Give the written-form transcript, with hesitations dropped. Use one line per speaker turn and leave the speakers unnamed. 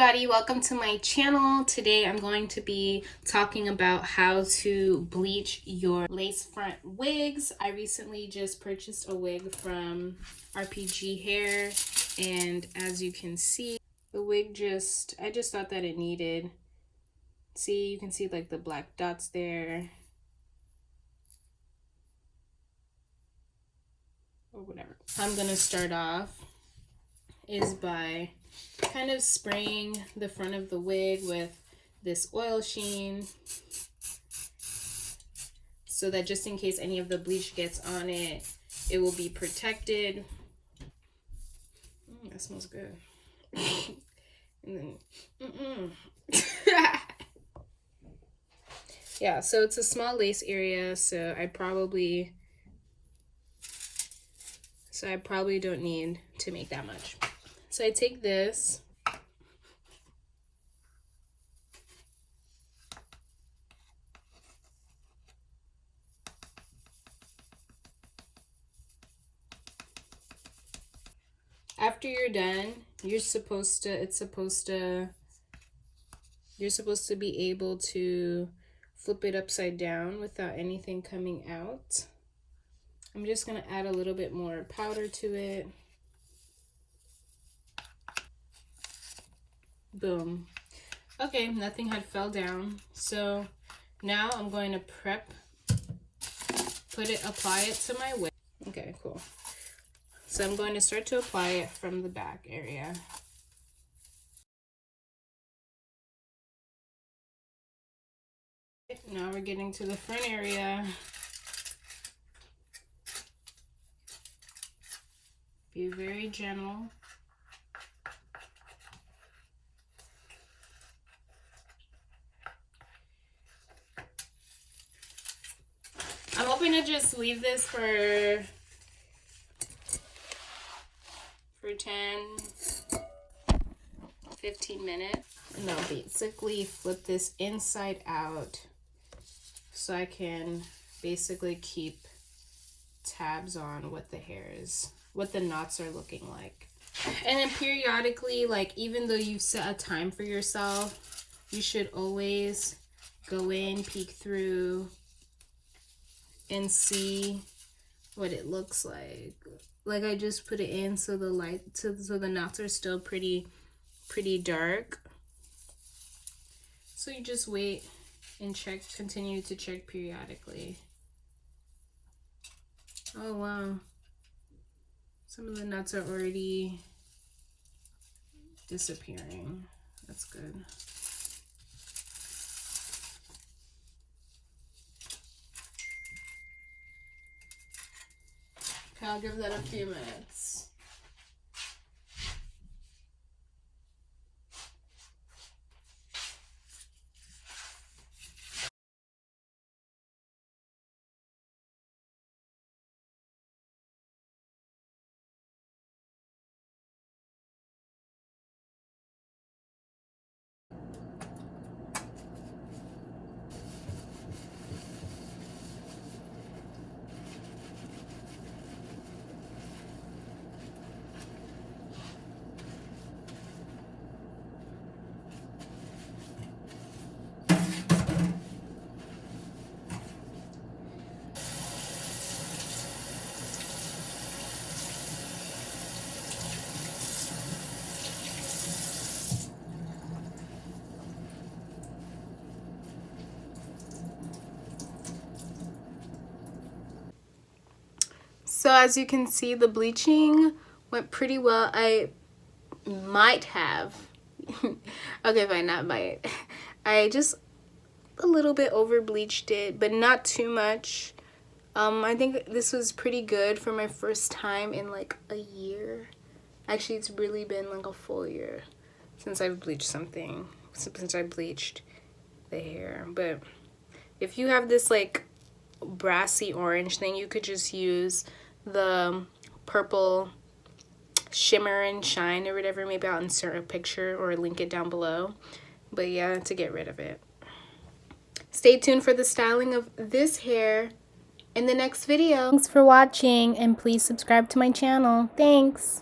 everybody, welcome to my channel. Today I'm going to be talking about how to bleach your lace front wigs. I recently just purchased a wig from RPG Hair, and as you can see, the wig I just thought that it needed, see, you can see like the black dots there, or whatever. I'm gonna start off is by kind of spraying the front of the wig with this oil sheen so that just in case any of the bleach gets on it, it will be protected. That smells good. And then, yeah, so it's a small lace area, so I probably don't need to make that much. So I take this, after you're done, you're supposed to be able to flip it upside down without anything coming out. I'm just gonna add a little bit more powder to it. Boom. Okay, nothing had fell down. So now I'm going to apply it to my wig. Okay, cool. So I'm going to start to apply it from the back area. Now we're getting to the front area. Be very gentle. I'm hoping to just leave this for 10-15 minutes. And I'll basically flip this inside out so I can basically keep tabs on what the knots are looking like. And then periodically, like even though you've set a time for yourself, you should always go in, peek through, and see what it looks like. Like I just put it in so the knots are still pretty dark. So you just wait and continue to check periodically. Oh wow. Some of the knots are already disappearing. That's good. Okay, I'll give that a few minutes. So as you can see, the bleaching went pretty well. I might have, okay fine, not might. I just a little bit over bleached it, but not too much. I think this was pretty good for my first time in like a year. Actually, it's really been like a full year since I've bleached something, since I bleached the hair. But if you have this like brassy orange thing, you could just use the purple shimmer and shine or whatever. Maybe I'll insert a picture or link it down below. But yeah, to get rid of it. Stay tuned for the styling of this hair in the next video. Thanks for watching, and please subscribe to my channel. Thanks.